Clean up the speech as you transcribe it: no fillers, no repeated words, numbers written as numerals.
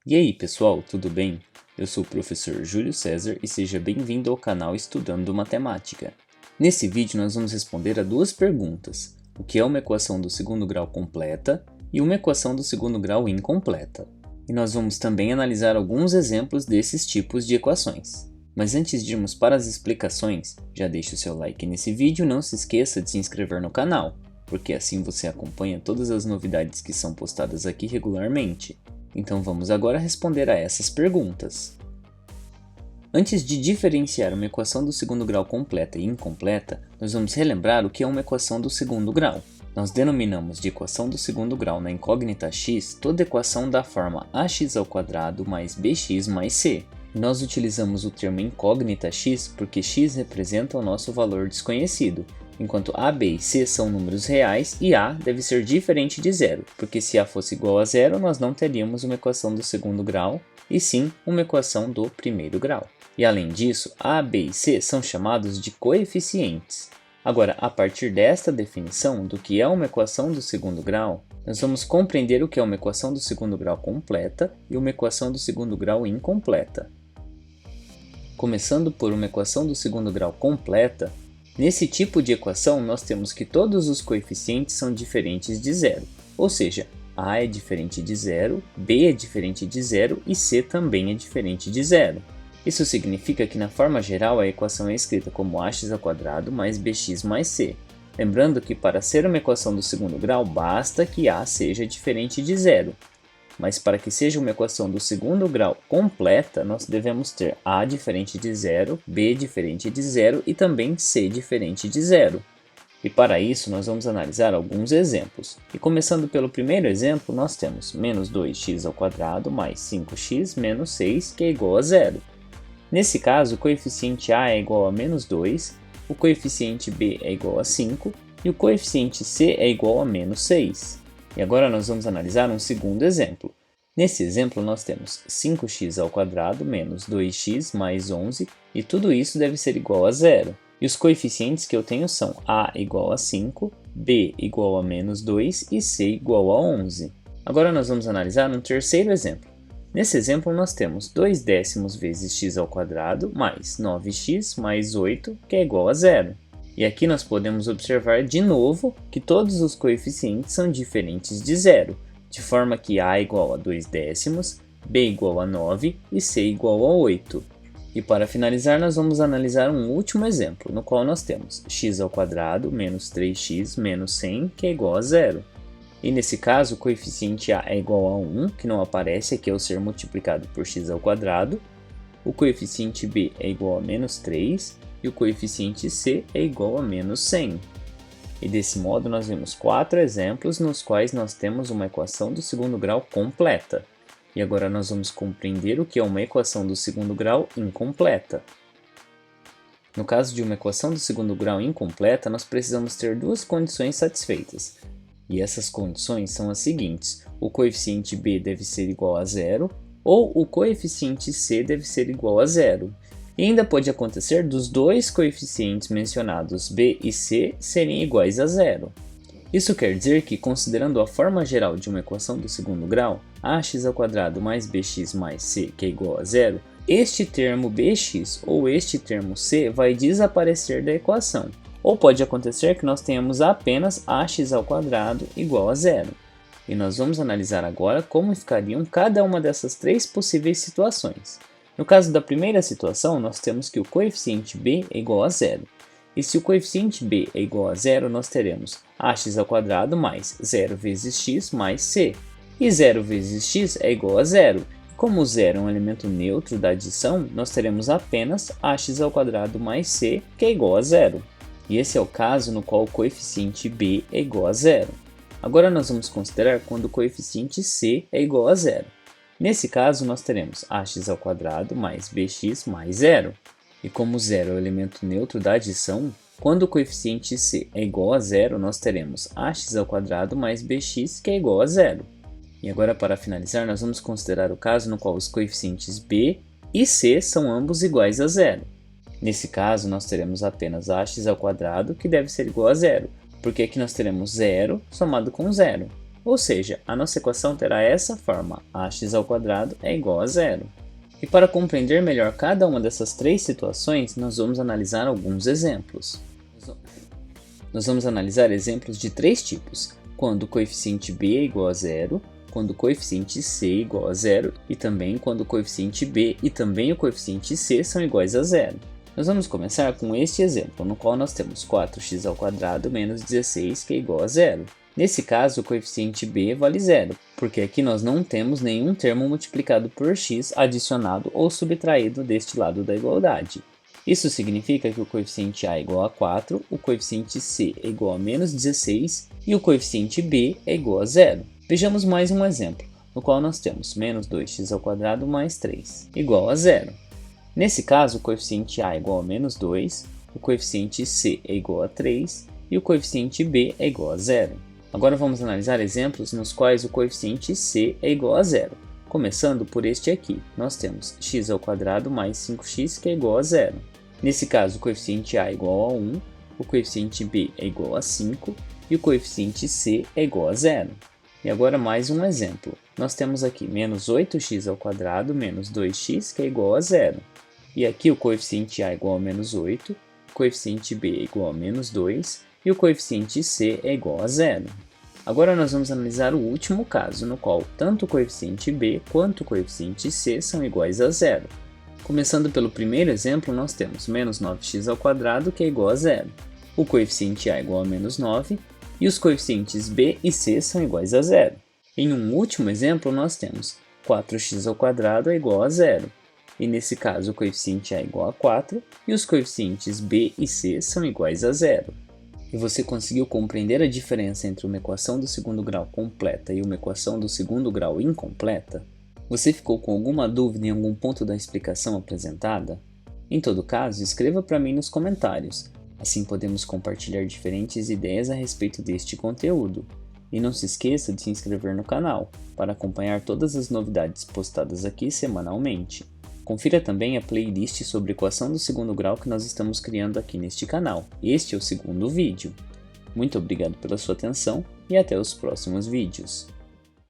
E aí pessoal, tudo bem? Eu sou o professor Júlio César e seja bem-vindo ao canal Estudando Matemática. Nesse vídeo nós vamos responder a duas perguntas: o que é uma equação do segundo grau completa e uma equação do segundo grau incompleta. E nós vamos também analisar alguns exemplos desses tipos de equações. Mas antes de irmos para as explicações, já deixe o seu like nesse vídeo e não se esqueça de se inscrever no canal, porque assim você acompanha todas as novidades que são postadas aqui regularmente. Então vamos agora responder a essas perguntas. Antes de diferenciar uma equação do segundo grau completa e incompleta, nós vamos relembrar o que é uma equação do segundo grau. Nós denominamos de equação do segundo grau na incógnita x toda equação da forma ax² mais bx mais c. Nós utilizamos o termo incógnita x porque x representa o nosso valor desconhecido, enquanto a, b e c são números reais e a deve ser diferente de zero, porque se a fosse igual a zero nós não teríamos uma equação do segundo grau, e sim uma equação do primeiro grau. E além disso, a, b e c são chamados de coeficientes. Agora, a partir desta definição do que é uma equação do segundo grau, nós vamos compreender o que é uma equação do segundo grau completa e uma equação do segundo grau incompleta. Começando por uma equação do segundo grau completa, nesse tipo de equação nós temos que todos os coeficientes são diferentes de zero, ou seja, a é diferente de zero, b é diferente de zero e c também é diferente de zero. Isso significa que na forma geral a equação é escrita como ax² mais bx mais c. Lembrando que para ser uma equação do segundo grau basta que a seja diferente de zero. Mas para que seja uma equação do segundo grau completa, nós devemos ter a diferente de zero, b diferente de zero e também c diferente de zero. E para isso nós vamos analisar alguns exemplos. E começando pelo primeiro exemplo, nós temos menos 2x² mais 5x menos 6, que é igual a zero. Nesse caso, o coeficiente a é igual a menos 2, o coeficiente b é igual a 5 e o coeficiente c é igual a menos 6. E agora nós vamos analisar um segundo exemplo. Nesse exemplo nós temos 5x² menos 2x mais 11 e tudo isso deve ser igual a zero. E os coeficientes que eu tenho são a igual a 5, b igual a menos 2 e c igual a 11. Agora nós vamos analisar um terceiro exemplo. Nesse exemplo nós temos 2 décimos vezes x² mais 9x mais 8, que é igual a zero. E aqui nós podemos observar de novo que todos os coeficientes são diferentes de zero, de forma que a igual a 2 décimos, b igual a 9 e c igual a 8. E para finalizar nós vamos analisar um último exemplo, no qual nós temos x² menos 3x menos 100, que é igual a zero. E nesse caso o coeficiente a é igual a 1, que não aparece aqui ao ser multiplicado por x², o coeficiente b é igual a menos 3, e o coeficiente c é igual a menos 100. E desse modo nós vemos 4 exemplos nos quais nós temos uma equação do segundo grau completa. E agora nós vamos compreender o que é uma equação do segundo grau incompleta. No caso de uma equação do segundo grau incompleta, nós precisamos ter duas condições satisfeitas. E essas condições são as seguintes: o coeficiente b deve ser igual a zero, ou o coeficiente c deve ser igual a zero. E ainda pode acontecer dos dois coeficientes mencionados b e c serem iguais a zero. Isso quer dizer que, considerando a forma geral de uma equação do segundo grau, ax² mais bx mais c, que é igual a zero, este termo bx ou este termo c vai desaparecer da equação. Ou pode acontecer que nós tenhamos apenas ax² igual a zero. E nós vamos analisar agora como ficariam cada uma dessas três possíveis situações. No caso da primeira situação, nós temos que o coeficiente b é igual a zero. E se o coeficiente b é igual a zero, nós teremos ax² mais 0 vezes x mais c. E 0 vezes x é igual a zero. Como o zero é um elemento neutro da adição, nós teremos apenas ax² mais c, que é igual a zero. E esse é o caso no qual o coeficiente b é igual a zero. Agora nós vamos considerar quando o coeficiente c é igual a zero. Nesse caso, nós teremos ax² mais bx mais zero. E como zero é o elemento neutro da adição, quando o coeficiente c é igual a zero, nós teremos ax² mais bx, que é igual a zero. E agora, para finalizar, nós vamos considerar o caso no qual os coeficientes b e c são ambos iguais a zero. Nesse caso, nós teremos apenas ax², que deve ser igual a zero, porque aqui nós teremos zero somado com zero. Ou seja, a nossa equação terá essa forma: ax² é igual a zero. E para compreender melhor cada uma dessas três situações, nós vamos analisar alguns exemplos. Nós vamos analisar exemplos de três tipos: quando o coeficiente b é igual a zero, quando o coeficiente c é igual a zero e também quando o coeficiente b e também o coeficiente c são iguais a zero. Nós vamos começar com este exemplo, no qual nós temos 4x² menos 16, que é igual a zero. Nesse caso, o coeficiente b vale zero, porque aqui nós não temos nenhum termo multiplicado por x adicionado ou subtraído deste lado da igualdade. Isso significa que o coeficiente a é igual a 4, o coeficiente c é igual a menos 16 e o coeficiente b é igual a zero. Vejamos mais um exemplo, no qual nós temos menos 2x² mais 3, igual a zero. Nesse caso, o coeficiente a é igual a menos 2, o coeficiente c é igual a 3 e o coeficiente b é igual a zero. Agora vamos analisar exemplos nos quais o coeficiente c é igual a zero. Começando por este aqui, nós temos x² mais 5x, que é igual a zero. Nesse caso, o coeficiente a é igual a 1, o coeficiente b é igual a 5 e o coeficiente c é igual a zero. E agora mais um exemplo. Nós temos aqui menos 8x² menos 2x, que é igual a zero. E aqui o coeficiente a é igual a menos 8, o coeficiente b é igual a menos 2 e o coeficiente c é igual a zero. Agora nós vamos analisar o último caso, no qual tanto o coeficiente b quanto o coeficiente c são iguais a zero. Começando pelo primeiro exemplo, nós temos menos 9x², que é igual a zero. O coeficiente a é igual a menos 9 e os coeficientes b e c são iguais a zero. Em um último exemplo, nós temos 4x² é igual a zero. E nesse caso, o coeficiente a é igual a 4 e os coeficientes b e c são iguais a zero. E você conseguiu compreender a diferença entre uma equação do segundo grau completa e uma equação do segundo grau incompleta? Você ficou com alguma dúvida em algum ponto da explicação apresentada? Em todo caso, escreva para mim nos comentários, assim podemos compartilhar diferentes ideias a respeito deste conteúdo. E não se esqueça de se inscrever no canal, para acompanhar todas as novidades postadas aqui semanalmente. Confira também a playlist sobre equação do segundo grau que nós estamos criando aqui neste canal. Este é o segundo vídeo. Muito obrigado pela sua atenção e até os próximos vídeos.